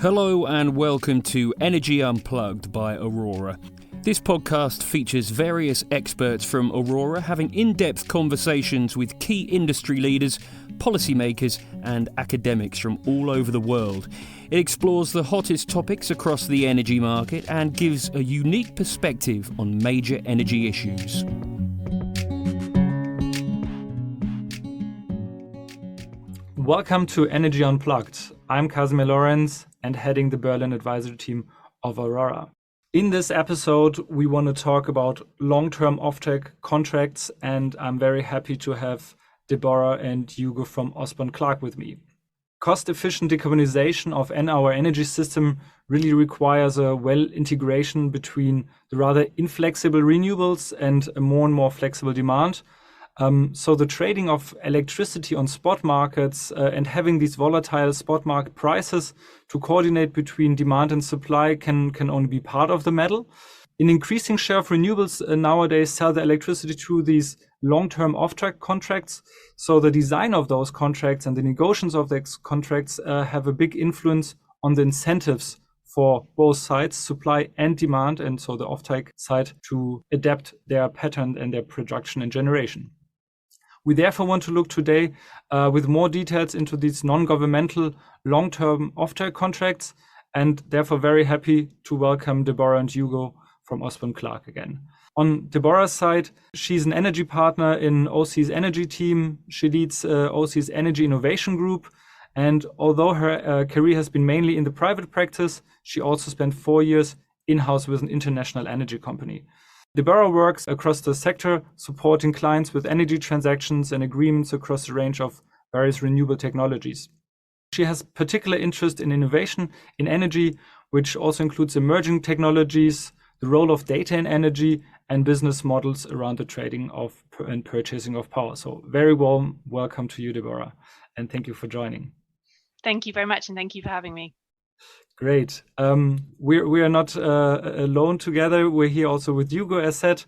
Hello and welcome to Energy Unplugged by Aurora. This podcast features various experts from Aurora having in-depth conversations with key industry leaders, policymakers and academics from all over the world. It explores the hottest topics across the energy market and gives a unique perspective on major energy issues. Welcome to Energy Unplugged. I'm Casmir Lorenz and heading the Berlin advisory team of Aurora. In this episode, we want to talk about long-term offtake contracts, and I'm very happy to have Deborah and Hugo from Osborne Clarke with me. Cost-efficient decarbonization of our energy system really requires a well integration between the rather inflexible renewables and a more and more flexible demand. So the trading of electricity on spot markets and having these volatile spot market prices to coordinate between demand and supply can only be part of the medal. An increasing share of renewables nowadays sell the electricity through these long-term offtake contracts. So the design of those contracts and the negotiations of those contracts have a big influence on the incentives for both sides, supply and demand, and so the offtake side to adapt their pattern and their production and generation. We therefore want to look today with more details into these non-governmental long-term offtake contracts, and therefore very happy to welcome Deborah and Hugo from Osborne Clarke again. On Deborah's side, she's an energy partner in OC's energy team. She leads OC's energy innovation group, and although her career has been mainly in the private practice, she also spent 4 years in-house with an international energy company. Deborah works across the sector, supporting clients with energy transactions and agreements across a range of various renewable technologies. She has particular interest in innovation in energy, which also includes emerging technologies, the role of data in energy, and business models around the trading of and purchasing of power. So very warm welcome to you, Deborah, and thank you for joining. Thank you very much, and thank you for having me. Great. We are not alone together. We're here also with Hugo, as said.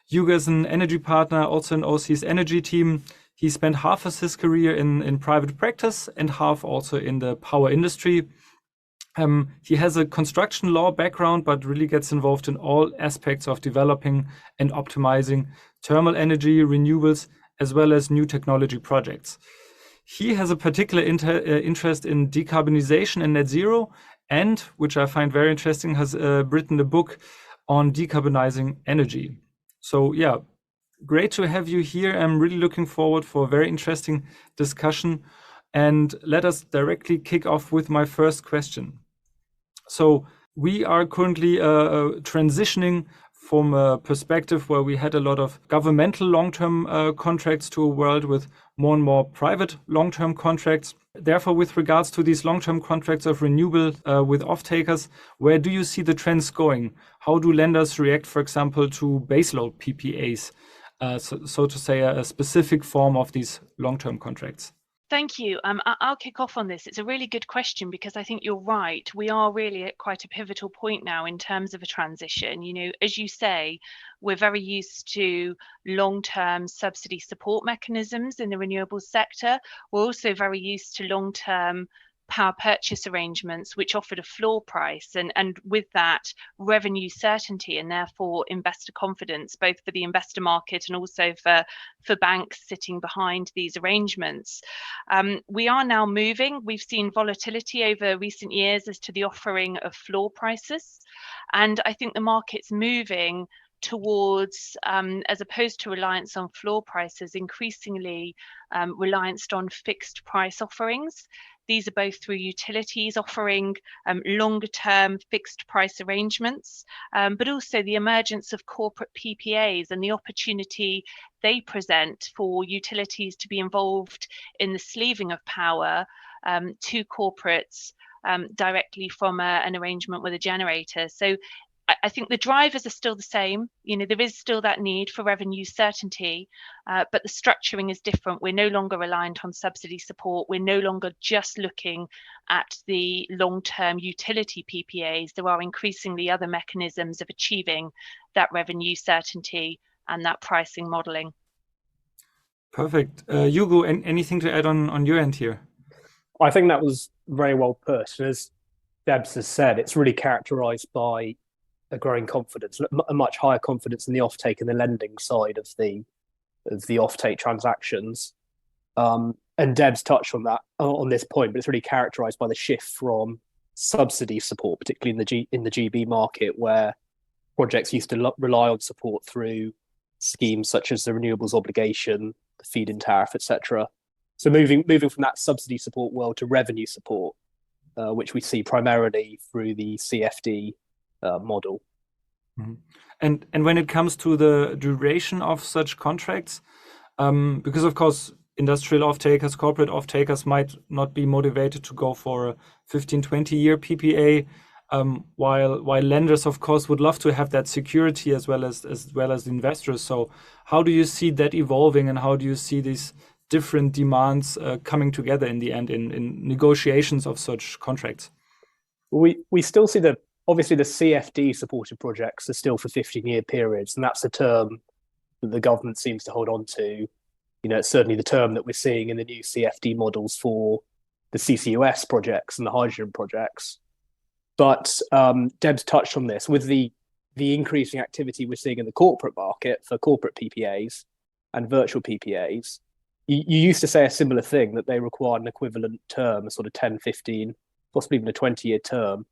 Hugo is an energy partner, also in OC's energy team. He spent half of his career in private practice and half also in the power industry. He has a construction law background, but really gets involved in all aspects of developing and optimizing thermal energy, renewables, as well as new technology projects. He has a particular interest in decarbonization and net zero, and, which I find very interesting, has written a book on decarbonizing energy. So yeah, great to have you here. I'm really looking forward for a very interesting discussion. And let us directly kick off with my first question. So we are currently transitioning from a perspective where we had a lot of governmental long-term contracts to a world with more and more private long-term contracts. Therefore, with regards to these long-term contracts of renewable with off-takers, where do you see the trends going? How do lenders react, for example, to baseload PPAs, so to say, a specific form of these long-term contracts? Thank you. I'll kick off on this. It's a really good question because I think you're right. We are really at quite a pivotal point now in terms of a transition. You know, as you say, we're very used to long-term subsidy support mechanisms in the renewables sector. We're also very used to long-term power purchase arrangements which offered a floor price and with that revenue certainty and therefore investor confidence, both for the investor market and also for banks sitting behind these arrangements. We are now moving. We've seen volatility over recent years as to the offering of floor prices, and I think the market's moving towards, as opposed to reliance on floor prices, increasingly reliance on fixed price offerings. These are both through utilities offering longer term fixed price arrangements, but also the emergence of corporate PPAs and the opportunity they present for utilities to be involved in the sleeving of power to corporates directly from an arrangement with a generator. So I think the drivers are still the same. You know, there is still that need for revenue certainty, but the structuring is different. We're no longer reliant on subsidy support. We're no longer just looking at the long-term utility PPAs. There are increasingly other mechanisms of achieving that revenue certainty and that pricing modelling. Perfect. Hugo, anything to add on your end here? I think that was very well put. As Debs has said, it's really characterised by a growing confidence, a much higher confidence in the offtake and the lending side of the offtake transactions. And Debs touched on that on this point, but it's really characterised by the shift from subsidy support, particularly in the GB market, where projects used to rely on support through schemes such as the renewables obligation, the feed-in tariff, etc. So moving from that subsidy support world to revenue support, which we see primarily through the CFD model. Mm-hmm. And when it comes to the duration of such contracts, because of course industrial off-takers, corporate off-takers might not be motivated to go for a 15-20 year PPA, while lenders of course would love to have that security as well as investors. So how do you see that evolving, and how do you see these different demands coming together in the end in negotiations of such contracts? We still see obviously the CFD supported projects are still for 15-year periods, and that's a term that the government seems to hold on to. It's certainly the term that we're seeing in the new CFD models for the CCUS projects and the hydrogen projects. But Deb's touched on this with the increasing activity we're seeing in the corporate market for corporate PPAs and virtual PPAs. You used to say a similar thing, that they require an equivalent term, a sort of 10, 15, possibly even a 20-year term.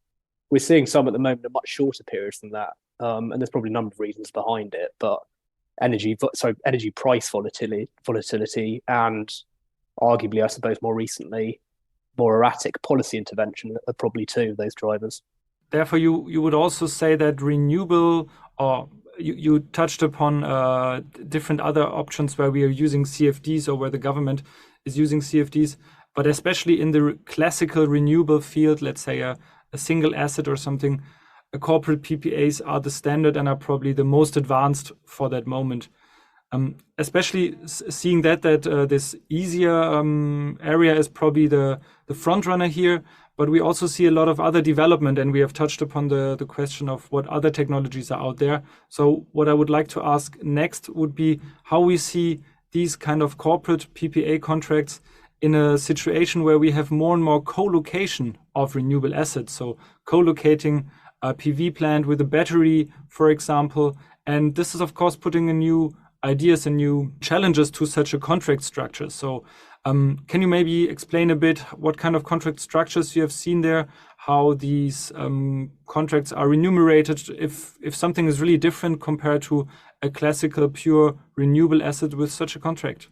We're seeing some at the moment of much shorter periods than that. And there's probably a number of reasons behind it, but energy price volatility, and arguably, I suppose, more recently, more erratic policy intervention are probably two of those drivers. Therefore, you would also say that renewable, or you touched upon different other options where we are using CFDs or where the government is using CFDs, but especially in the classical renewable field, let's say a single asset or something, corporate PPAs are the standard and are probably the most advanced for that moment. Especially seeing that this easier area is probably the front runner here, but we also see a lot of other development, and we have touched upon the question of what other technologies are out there. So what I would like to ask next would be how we see these kind of corporate PPA contracts in a situation where we have more and more co-location of renewable assets. So co-locating a PV plant with a battery, for example, and this is of course putting in new ideas and new challenges to such a contract structure. So can you maybe explain a bit what kind of contract structures you have seen there, how these contracts are remunerated, if something is really different compared to a classical pure renewable asset with such a contract?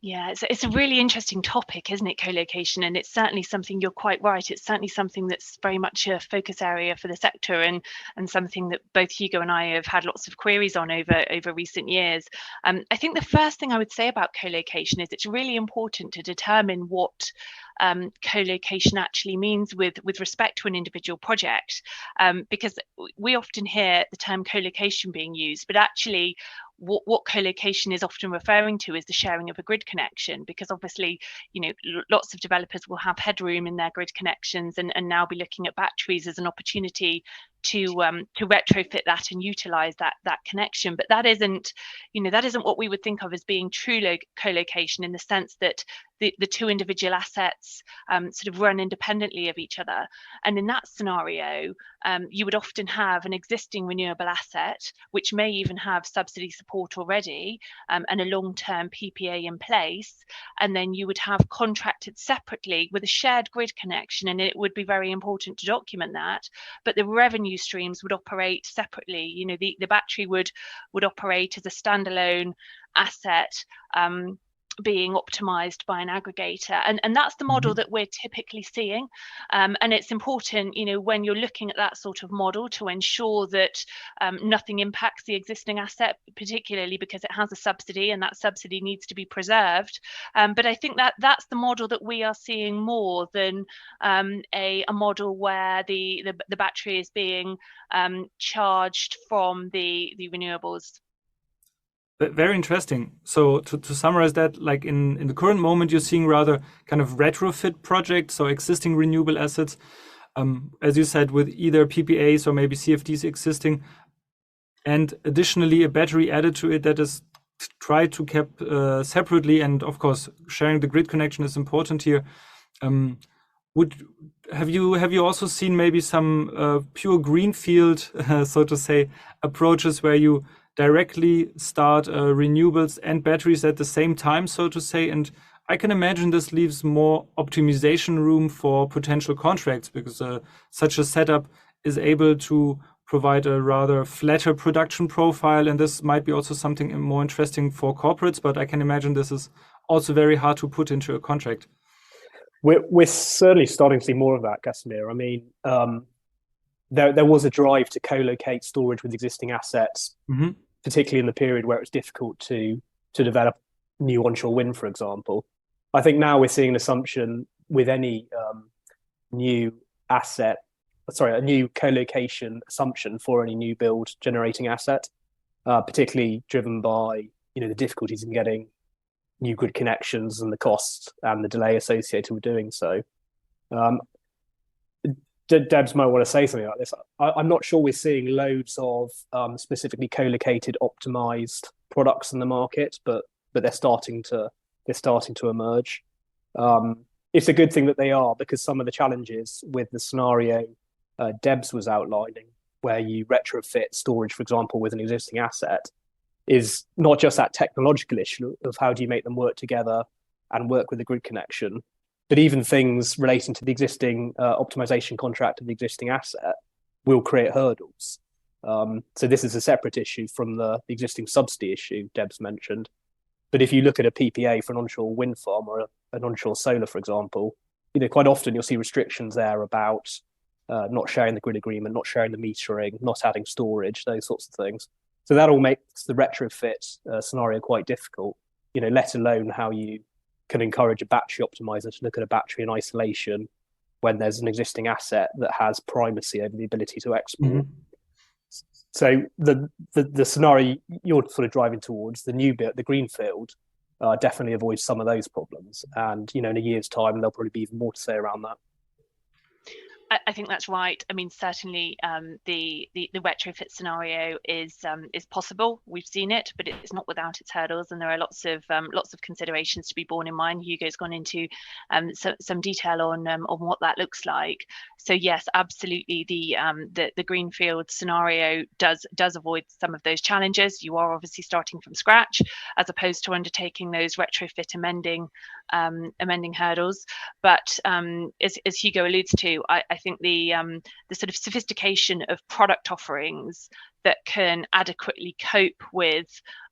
Yeah, it's a really interesting topic, isn't it, co-location? And it's certainly something, you're quite right, it's certainly something that's very much a focus area for the sector, and something that both Hugo and I have had lots of queries on over recent years. I think the first thing I would say about co-location is it's really important to determine what co-location actually means with respect to an individual project, because we often hear the term co-location being used, but actually what co-location is often referring to is the sharing of a grid connection, because obviously, lots of developers will have headroom in their grid connections and now be looking at batteries as an opportunity to retrofit that and utilize that connection. But that isn't what we would think of as being true co-location, in the sense that the two individual assets sort of run independently of each other. And in that scenario, you would often have an existing renewable asset, which may even have subsidy support already, and a long-term PPA in place. And then you would have contracted separately with a shared grid connection, and it would be very important to document that. But the revenue streams would operate separately. The battery would operate as a standalone asset, being optimized by an aggregator, and that's the model that we're typically seeing, and it's important, when you're looking at that sort of model, to ensure that nothing impacts the existing asset, particularly because it has a subsidy, and that subsidy needs to be preserved. But I think that's the model that we are seeing more than a model where the battery is being charged from the renewables. Very interesting. So to summarize that, like in the current moment, you're seeing rather kind of retrofit projects, so existing renewable assets, as you said, with either PPAs or maybe CFDs existing, and additionally a battery added to it that is tried to keep separately. And of course, sharing the grid connection is important here. Have you also seen maybe some pure greenfield, so to say, approaches where you directly start renewables and batteries at the same time, so to say? And I can imagine this leaves more optimization room for potential contracts, because such a setup is able to provide a rather flatter production profile, and this might be also something more interesting for corporates, but I can imagine this is also very hard to put into a contract. We're certainly starting to see more of that, Casmir. I mean, there was a drive to co-locate storage with existing assets, particularly in the period where it was difficult to develop new onshore wind, for example. I think now we're seeing an assumption with any new co-location assumption for any new build generating asset, particularly driven by the difficulties in getting new grid connections and the costs and the delay associated with doing so. Debs might want to say something like this. I'm not sure we're seeing loads of specifically co-located optimized products in the market, but they're starting to emerge. It's a good thing that they are, because some of the challenges with the scenario Debs was outlining, where you retrofit storage, for example, with an existing asset, is not just that technological issue of how do you make them work together and work with the grid connection, but even things relating to the existing optimization contract of the existing asset will create hurdles. So this is a separate issue from the existing subsidy issue Debs mentioned. But if you look at a PPA for an onshore wind farm or an onshore solar, for example, quite often you'll see restrictions there about not sharing the grid agreement, not sharing the metering, not adding storage, those sorts of things. So that all makes the retrofit scenario quite difficult, let alone how you can encourage a battery optimizer to look at a battery in isolation when there's an existing asset that has primacy over the ability to export. So the scenario you're sort of driving towards, the new bit, the greenfield, definitely avoids some of those problems. And, in a year's time, there'll probably be even more to say around that. I think that's right. I mean, certainly the retrofit scenario is possible. We've seen it, but it's not without its hurdles, and there are lots of considerations to be borne in mind. Hugo's gone into some detail on what that looks like. So yes, absolutely, the greenfield scenario does avoid some of those challenges. You are obviously starting from scratch, as opposed to undertaking those retrofit amending hurdles. But as Hugo alludes to, I think the sort of sophistication of product offerings that can adequately cope with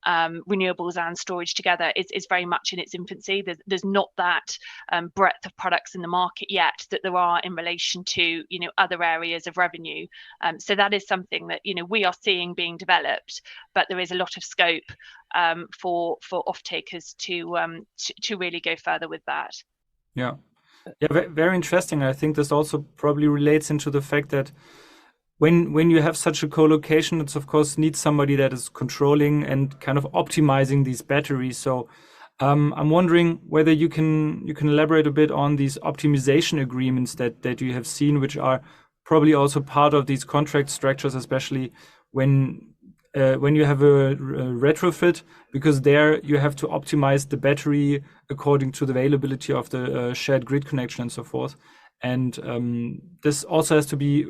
renewables and storage together is very much in its infancy. There's not that breadth of products in the market yet that there are in relation to other areas of revenue. So that is something that we are seeing being developed, but there is a lot of scope for off-takers to really go further with that. Yeah, very interesting. I think this also probably relates into the fact that when you have such a co-location, it's of course needs somebody that is controlling and kind of optimizing these batteries. So I'm wondering whether you can elaborate a bit on these optimization agreements that you have seen, which are probably also part of these contract structures, especially when you have a retrofit, because there you have to optimize the battery according to the availability of the shared grid connection and so forth. And this also has to be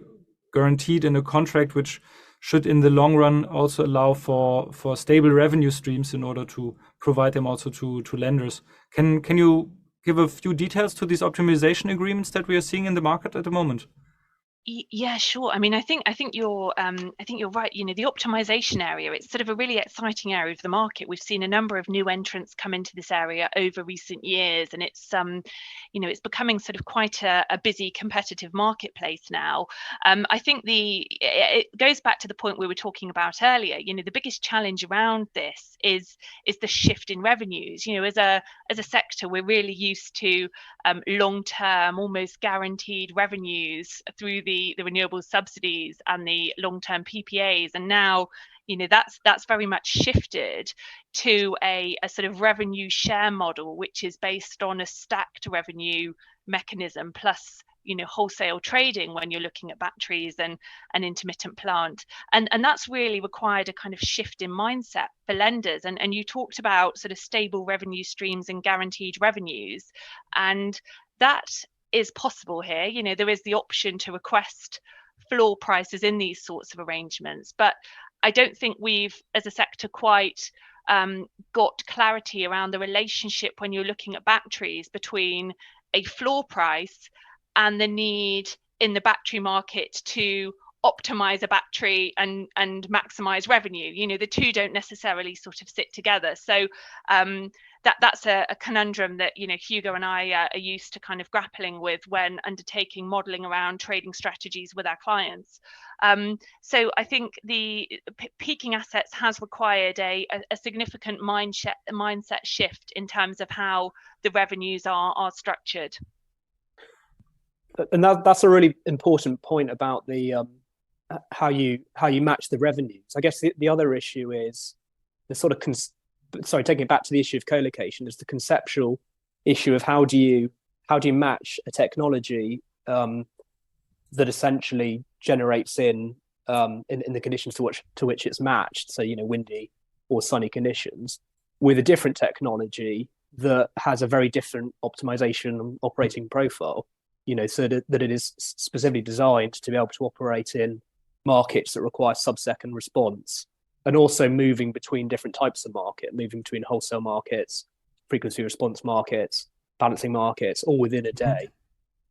guaranteed in a contract, which should in the long run also allow for stable revenue streams in order to provide them also to lenders. Can you give a few details to these optimization agreements that we are seeing in the market at the moment? Yeah, sure. I mean, I think you're right. The optimization area, it's sort of a really exciting area of the market. We've seen a number of new entrants come into this area over recent years, and it's it's becoming sort of quite a busy competitive marketplace now. I think it goes back to the point we were talking about earlier. The biggest challenge around this is the shift in revenues. As a sector, we're really used to long-term, almost guaranteed revenues through the renewable subsidies and the long-term PPAs, and now that's very much shifted to a sort of revenue share model, which is based on a stacked revenue mechanism plus wholesale trading when you're looking at batteries and an intermittent plant, and that's really required a kind of shift in mindset for lenders. And you talked about sort of stable revenue streams and guaranteed revenues, and that is possible here. You know, there is the option to request floor prices in these sorts of arrangements, but I don't think we've, as a sector, quite got clarity around the relationship when you're looking at batteries between a floor price and the need in the battery market to optimize a battery and maximize revenue. You know, the two don't necessarily sort of sit together. So that's a conundrum that, you know, Hugo and I are used to kind of grappling with when undertaking modeling around trading strategies with our clients. So I think the peaking assets has required a significant mindset shift in terms of how the revenues are structured. And that's a really important point about the how you match the revenues. I guess the other issue is the sort of taking it back to the issue of co-location, is the conceptual issue of how do you match a technology that essentially generates in the conditions to which it's matched, so, you know, windy or sunny conditions, with a different technology that has a very different optimization and operating profile, you know, so that it is specifically designed to be able to operate in markets that require sub-second response, and also moving between different types of market, moving between wholesale markets, frequency response markets, balancing markets, all within a day.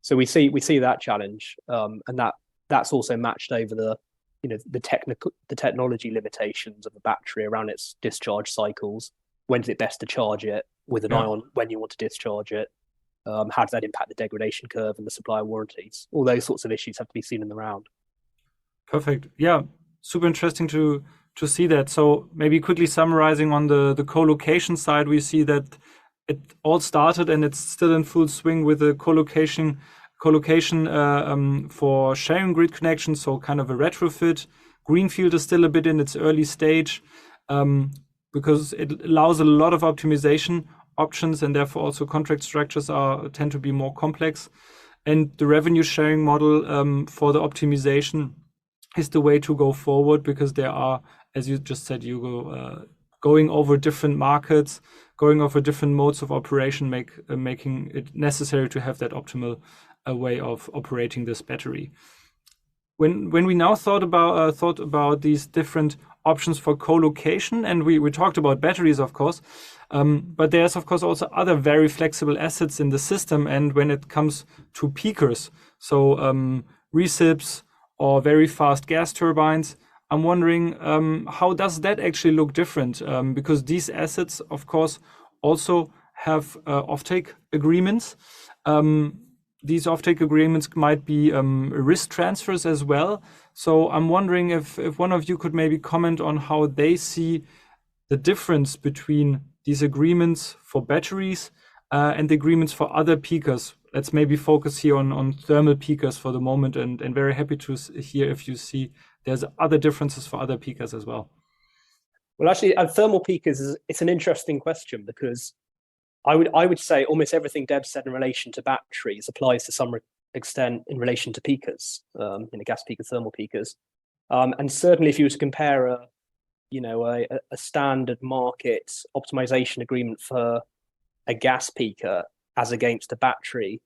So we see that challenge, and that's also matched over the, you know, the technology limitations of the battery around its discharge cycles. When is it best to charge it, with an eye on when you want to discharge it? How does that impact the degradation curve and the supplier warranties? All those sorts of issues have to be seen in the round. Perfect. Yeah, super interesting to see that. So maybe quickly summarizing on the co-location side, we see that it all started and it's still in full swing with the co-location for sharing grid connections, so kind of a retrofit. Greenfield is still a bit in its early stage because it allows a lot of optimization options, and therefore also contract structures tend to be more complex. And the revenue sharing model for the optimization is the way to go forward, because there are, as you just said, Hugo, going over different markets, going over different modes of operation, making it necessary to have that optimal way of operating this battery. When we now thought about these different options for co-location, and we talked about batteries, of course, but there's of course also other very flexible assets in the system. And when it comes to peakers, so recips or very fast gas turbines, I'm wondering how does that actually look different? Because these assets, of course, also have offtake agreements. These offtake agreements might be risk transfers as well. So I'm wondering if one of you could maybe comment on how they see the difference between these agreements for batteries and the agreements for other peakers. Let's maybe focus here on thermal peakers for the moment, and very happy to hear if you see there's other differences for other peakers as well. Well, actually, thermal peakers it's an interesting question, because I would say almost everything Deb said in relation to batteries applies to some extent in relation to peakers, gas peakers, thermal peakers, and certainly if you were to compare a standard market optimization agreement for a gas peaker as against a battery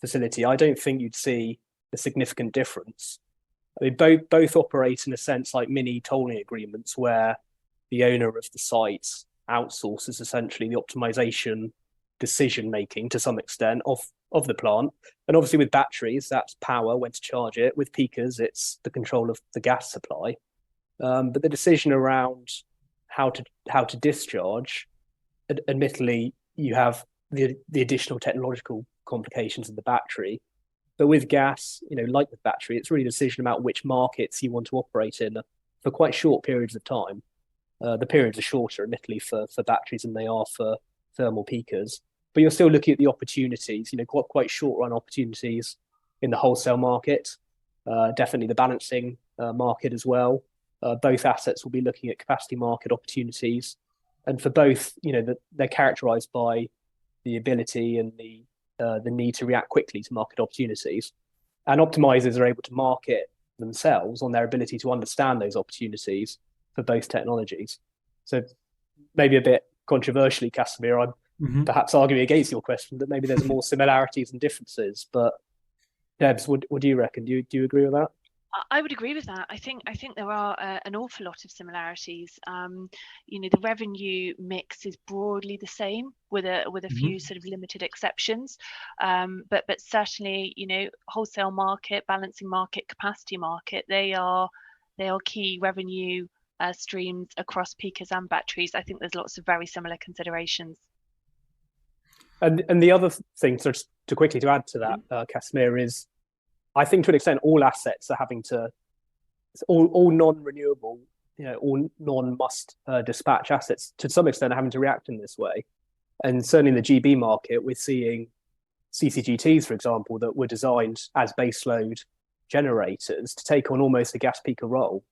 facility, I don't think you'd see a significant difference. I mean, both operate in a sense like mini tolling agreements, where the owner of the site outsources essentially the optimization decision making to some extent of the plant. And obviously with batteries, that's power, when to charge it. With peakers, it's the control of the gas supply. But the decision around how to discharge, admittedly, you have the additional technological complications of the battery. But with gas, like with battery, it's really a decision about which markets you want to operate in for quite short periods of time. The periods are shorter, admittedly, for batteries than they are for thermal peakers. But you're still looking at the opportunities, quite short-run opportunities in the wholesale market, definitely the balancing market as well. Both assets will be looking at capacity market opportunities. And for both, they're characterized by the ability and the need to react quickly to market opportunities. And optimizers are able to market themselves on their ability to understand those opportunities for both technologies. So maybe a bit controversially, Casmir, perhaps arguing against your question that maybe there's more similarities and differences. But Debs, what do you reckon? Do you agree with that? I would agree with that. I think there are an awful lot of similarities. The revenue mix is broadly the same, with a few sort of limited exceptions. But certainly, wholesale market, balancing market, capacity market, they are key revenue streams across peakers and batteries. I think there's lots of very similar considerations. And the other thing, to quickly to add to that, Casmir, is I think to an extent all assets are having to, all non-renewable, all non-must dispatch assets to some extent are having to react in this way. And certainly in the GB market, we're seeing CCGTs, for example, that were designed as baseload generators to take on almost a gas peaker role.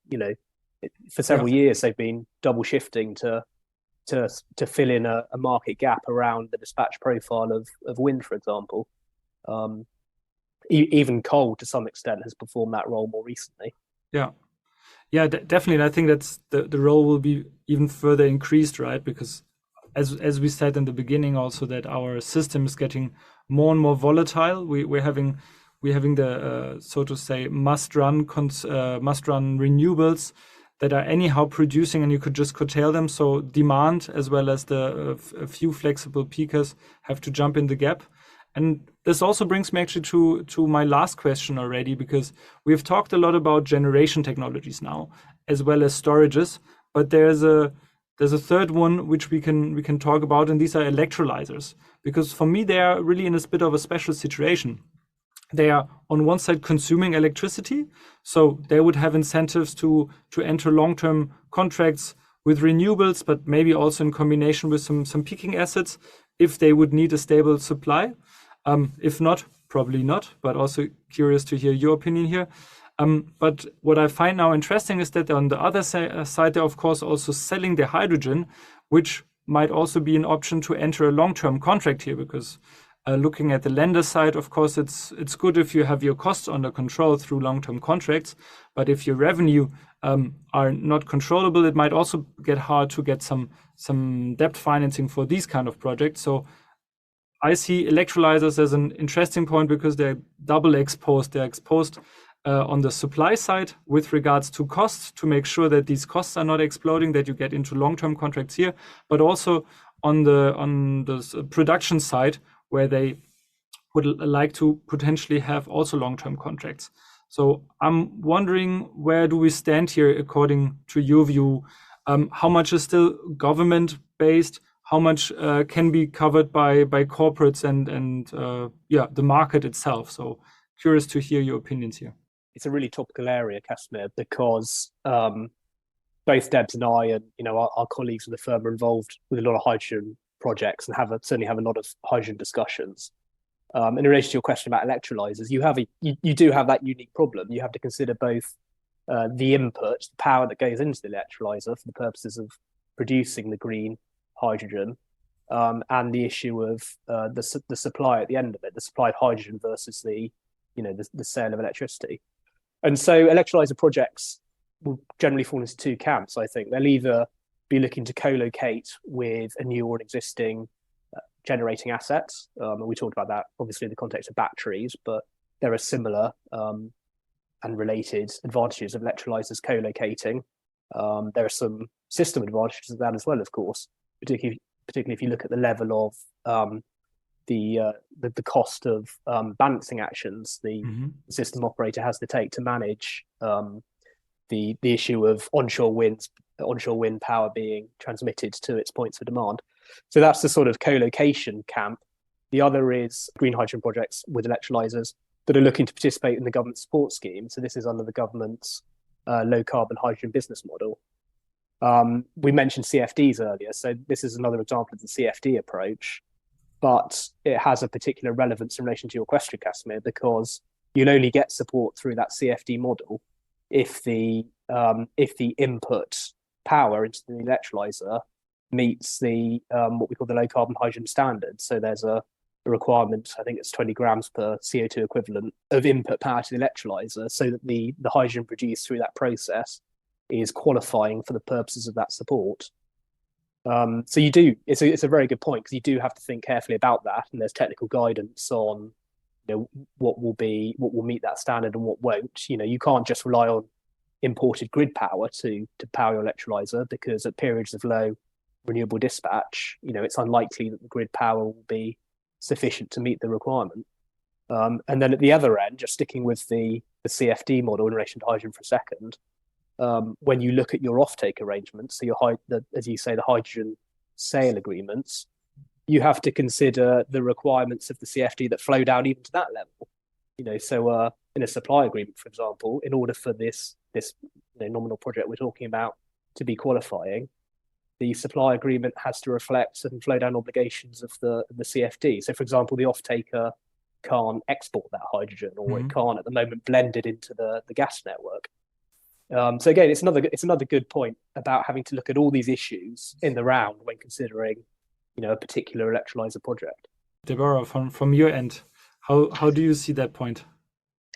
For several years, they've been double shifting to fill in a market gap around the dispatch profile of wind, for example. Even coal, to some extent, has performed that role more recently. Yeah, definitely. I think that's the role will be even further increased, right? Because as we said in the beginning, also that our system is getting more and more volatile. We're having the so to say must run renewables that are anyhow producing, and you could just curtail them. So demand as well as the a few flexible peakers have to jump in the gap. And this also brings me actually to my last question already, because we've talked a lot about generation technologies now, as well as storages, but there's a third one which we can talk about, and these are electrolyzers. Because for me, they are really in a bit of a special situation. They are on one side consuming electricity, so they would have incentives to enter long-term contracts with renewables, but maybe also in combination with some peaking assets if they would need a stable supply. If not, probably not, but also curious to hear your opinion here. But what I find now interesting is that on the other side, they're of course also selling their hydrogen, which might also be an option to enter a long-term contract here, because looking at the lender side, of course, it's good if you have your costs under control through long-term contracts. But if your revenue are not controllable, it might also get hard to get some debt financing for these kind of projects. So I see electrolyzers as an interesting point because they're double exposed. They're exposed on the supply side with regards to costs, to make sure that these costs are not exploding, that you get into long-term contracts here, but also on the production side, where they would like to potentially have also long-term contracts. So I'm wondering, where do we stand here according to your view? How much is still government-based? How much can be covered by corporates and the market itself? So curious to hear your opinions here. It's a really topical area, Casmir, because both Debs and I and our colleagues in the firm are involved with a lot of hydrogen projects and certainly have a lot of hydrogen discussions. In relation to your question about electrolyzers, you do have that unique problem. You have to consider both the input, the power that goes into the electrolyzer for the purposes of producing the green hydrogen, and the issue of the supply at the end of it, the supply of hydrogen versus the sale of electricity. And so electrolyzer projects will generally fall into two camps. I think they'll either be looking to co-locate with a new or an existing generating asset. And we talked about that obviously in the context of batteries, but there are similar and related advantages of electrolyzers co-locating. There are some system advantages of that as well, of course, particularly if you look at the level of the cost of balancing actions the system operator has to take to manage the issue of onshore wind power being transmitted to its points of demand. So that's the sort of co-location camp. The other is green hydrogen projects with electrolyzers that are looking to participate in the government support scheme. So this is under the government's low carbon hydrogen business model. We mentioned CFDs earlier, so this is another example of the CFD approach, but it has a particular relevance in relation to your question, Casmir, because you'll only get support through that CFD model if the input power into the electrolyzer meets the what we call the low carbon hydrogen standard. So there's a requirement, I think it's 20 grams per CO2 equivalent of input power to the electrolyzer, so that the hydrogen produced through that process is qualifying for the purposes of that support. So you do. It's a very good point, because you do have to think carefully about that, and there's technical guidance on what will meet that standard and what won't. You can't just rely on imported grid power to power your electrolyzer, because at periods of low renewable dispatch, it's unlikely that the grid power will be sufficient to meet the requirement. And then at the other end, just sticking with the CFD model in relation to hydrogen for a second, when you look at your offtake arrangements, so as you say, the hydrogen sale agreements, you have to consider the requirements of the CFD that flow down even to that level. So in a supply agreement, for example, in order for this nominal project we're talking about to be qualifying, the supply agreement has to reflect certain flow down obligations of the CFD. So, for example, the off-taker can't export that hydrogen, or it can't at the moment blend it into the gas network. So again, it's another good point about having to look at all these issues in the round when considering a particular electrolyzer project. Deborah, from your end, how do you see that point?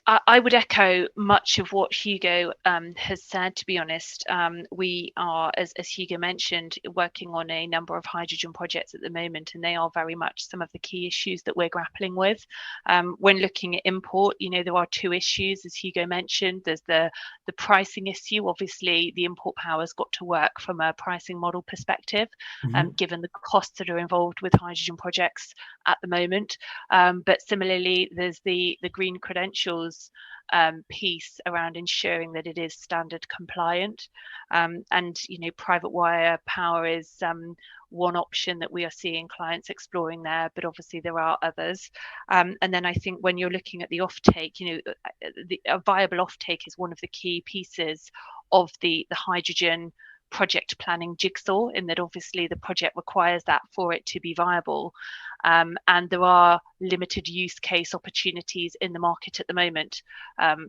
I would echo much of what Hugo has said, to be honest. We are, as Hugo mentioned, working on a number of hydrogen projects at the moment, and they are very much some of the key issues that we're grappling with. When looking at import, there are two issues, as Hugo mentioned. There's the pricing issue. Obviously, the import power's got to work from a pricing model perspective, given the costs that are involved with hydrogen projects at the moment. But similarly, there's the green credentials piece around ensuring that it is standard compliant, and private wire power is one option that we are seeing clients exploring there, but obviously there are others. And then I think when you're looking at the offtake, a viable offtake is one of the key pieces of the hydrogen project planning jigsaw, in that obviously the project requires that for it to be viable. And there are limited use case opportunities in the market at the moment,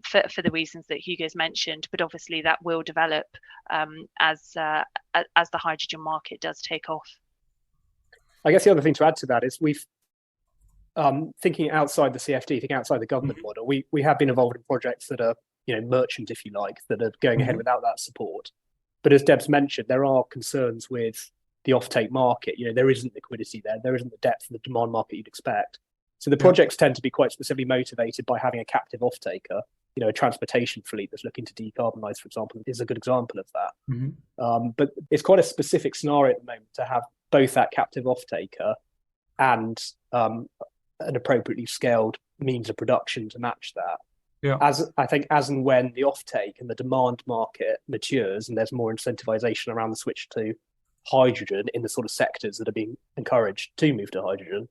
for the reasons that Hugo's mentioned, but obviously that will develop as the hydrogen market does take off. I guess the other thing to add to that is we've thinking outside the CFD, thinking outside the government model, we have been involved in projects that are merchant, if you like, that are going ahead without that support. But as Deb's mentioned, there are concerns with the offtake market. There isn't liquidity there. There isn't the depth of the demand market you'd expect. So the projects tend to be quite specifically motivated by having a captive offtaker. A transportation fleet that's looking to decarbonize, for example, is a good example of that. But it's quite a specific scenario at the moment to have both that captive offtaker and an appropriately scaled means of production to match that. Yeah. As and when the offtake and the demand market matures and there's more incentivization around the switch to hydrogen in the sort of sectors that are being encouraged to move to hydrogen,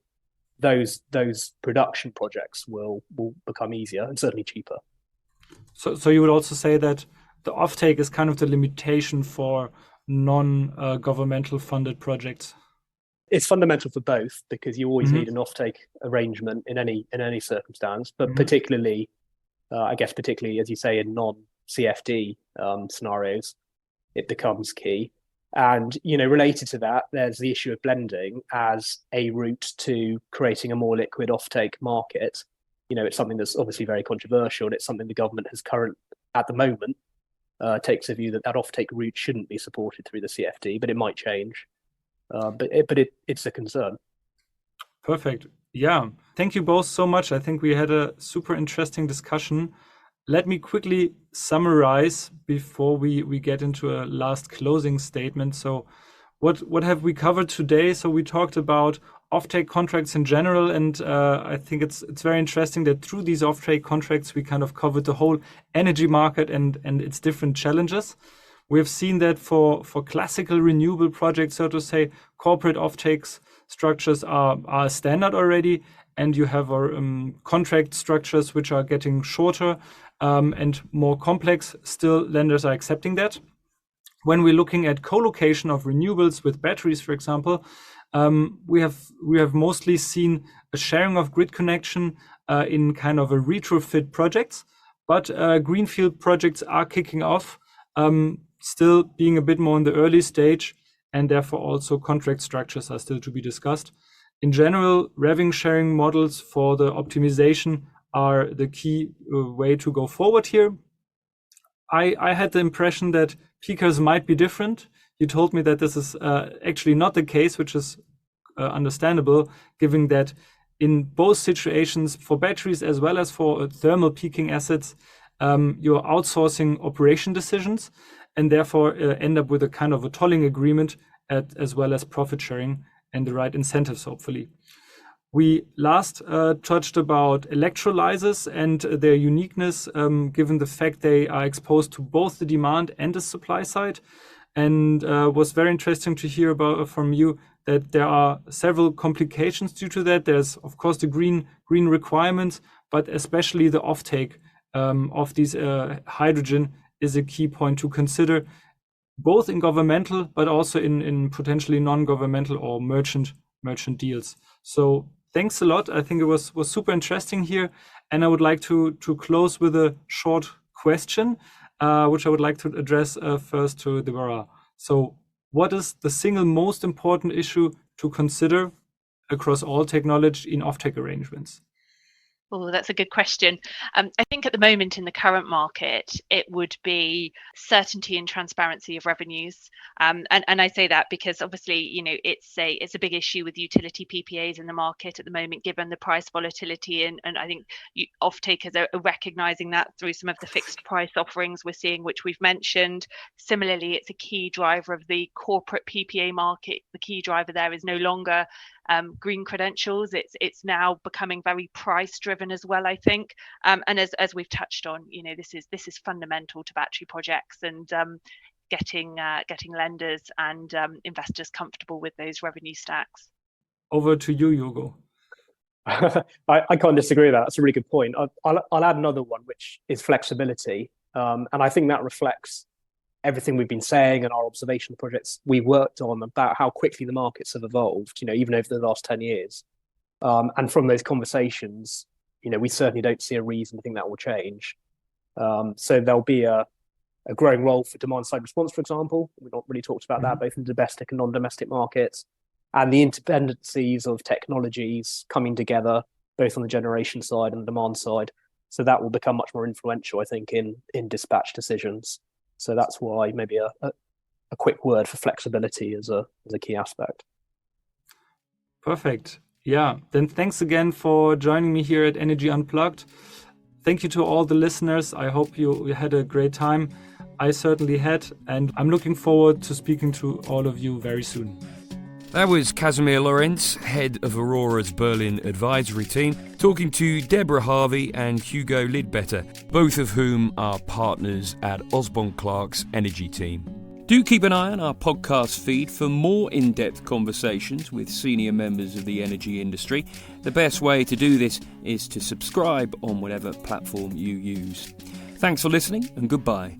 those production projects will become easier and certainly cheaper. So you would also say that the offtake is kind of the limitation for non-governmental funded projects? It's fundamental for both, because you always need an offtake arrangement in any circumstance, but particularly as you say, in non-CFD scenarios, it becomes key. And related to that, there's the issue of blending as a route to creating a more liquid offtake market. It's something that's obviously very controversial, and it's something the government at the moment takes a view that offtake route shouldn't be supported through the CFD, but it might change. But it's a concern. Perfect. Yeah. Thank you both so much. I think we had a super interesting discussion. Let me quickly summarize before we get into a last closing statement. So what have we covered today? So we talked about offtake contracts in general, and I think it's very interesting that through these offtake contracts we kind of covered the whole energy market and its different challenges. We've seen that for classical renewable projects, so to say, corporate offtakes structures are standard already, and you have contract structures which are getting shorter and more complex. Still, lenders are accepting that. When we're looking at co-location of renewables with batteries, for example, we have mostly seen a sharing of grid connection in kind of a retrofit projects, but greenfield projects are kicking off, still being a bit more in the early stage, and therefore also contract structures are still to be discussed. In general, revenue sharing models for the optimization are the key way to go forward here. I had the impression that peakers might be different. you told me that this is actually not the case, which is understandable, given that in both situations, for batteries as well as for thermal peaking assets, you're outsourcing operation decisions and therefore end up with a kind of a tolling agreement as well as profit sharing and the right incentives, hopefully. We last touched about electrolyzers and their uniqueness, given the fact they are exposed to both the demand and the supply side. And was very interesting to hear about from you that there are several complications due to that. There's, of course, the green requirements, but especially the offtake of these hydrogen is a key point to consider, both in governmental, but also in potentially non-governmental or merchant deals. So thanks a lot. I think it was super interesting here. And I would like to close with a short question, which I would like to address first to Deborah. So what is the single most important issue to consider across all technology in offtake arrangements? Oh, that's a good question. I think at the moment in the current market, it would be certainty and transparency of revenues. And I say that because obviously, you know, it's a big issue with utility PPAs in the market at the moment, given the price volatility. And I think off-takers are recognizing that through some of the fixed price offerings we're seeing, which we've mentioned. Similarly, it's a key driver of the corporate PPA market. The key driver there is no longer green credentials. It's now becoming very price driven as well, I think. And as we've touched on, you know, this is fundamental to battery projects and getting lenders and investors comfortable with those revenue stacks. Over to you, Hugo. I can't disagree with that. That's a really good point. I'll add another one, which is flexibility. And I think that reflects everything we've been saying and our observation projects we worked on about how quickly the markets have evolved, you know, even over the last 10 years. And from those conversations, you know, we certainly don't see a reason to think that will change. So there'll be a growing role for demand side response, for example. We've not really talked about that, both in domestic and non-domestic markets, and the interdependencies of technologies coming together, both on the generation side and the demand side. So that will become much more influential, I think, in dispatch decisions. So that's why maybe a quick word for flexibility is a key aspect. Perfect. Yeah. Then thanks again for joining me here at Energy Unplugged. Thank you to all the listeners. I hope you had a great time. I certainly had, and I'm looking forward to speaking to all of you very soon. That was Casmir Lorenz, head of Aurora's Berlin advisory team, talking to Deborah Harvey and Hugo Lidbetter, both of whom are partners at Osborne Clarke's energy team. Do keep an eye on our podcast feed for more in-depth conversations with senior members of the energy industry. The best way to do this is to subscribe on whatever platform you use. Thanks for listening and goodbye.